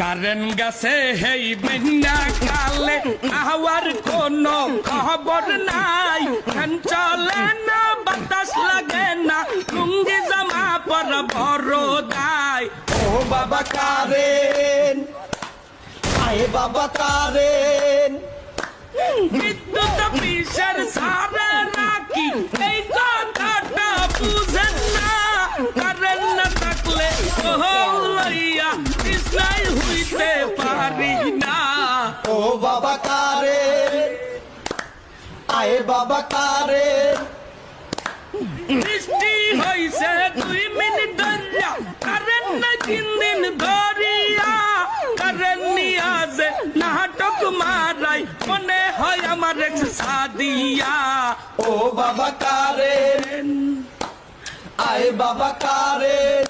current গেছে হেই বেন্যা কালে hour কোনো খবর নাই ফ্যান চলে না বাতাস লাগে না লুঙ্গি জামা পর বড় দায় ও বাবা কারেন আয়ে বাবা কারেন বিদ্যুৎ অফিসের সারে রাখি এই কথাটা বুঝেন না কারেন্ট না থাকলে লইয়া কৃষ্ণাই হইতে পারি না ও বাবা কারেন আয়ে বাবা কারেন বৃষ্টি হইছে 2 মিনিট ধরিয়া কারেন্ট না 3 দিন ধরিয়া কারেন্ট নিয়া যে নাটক মারাই মনে হয় আমার এক সাদিয়া ও বাবা কারেন আয়ে বাবা কারেন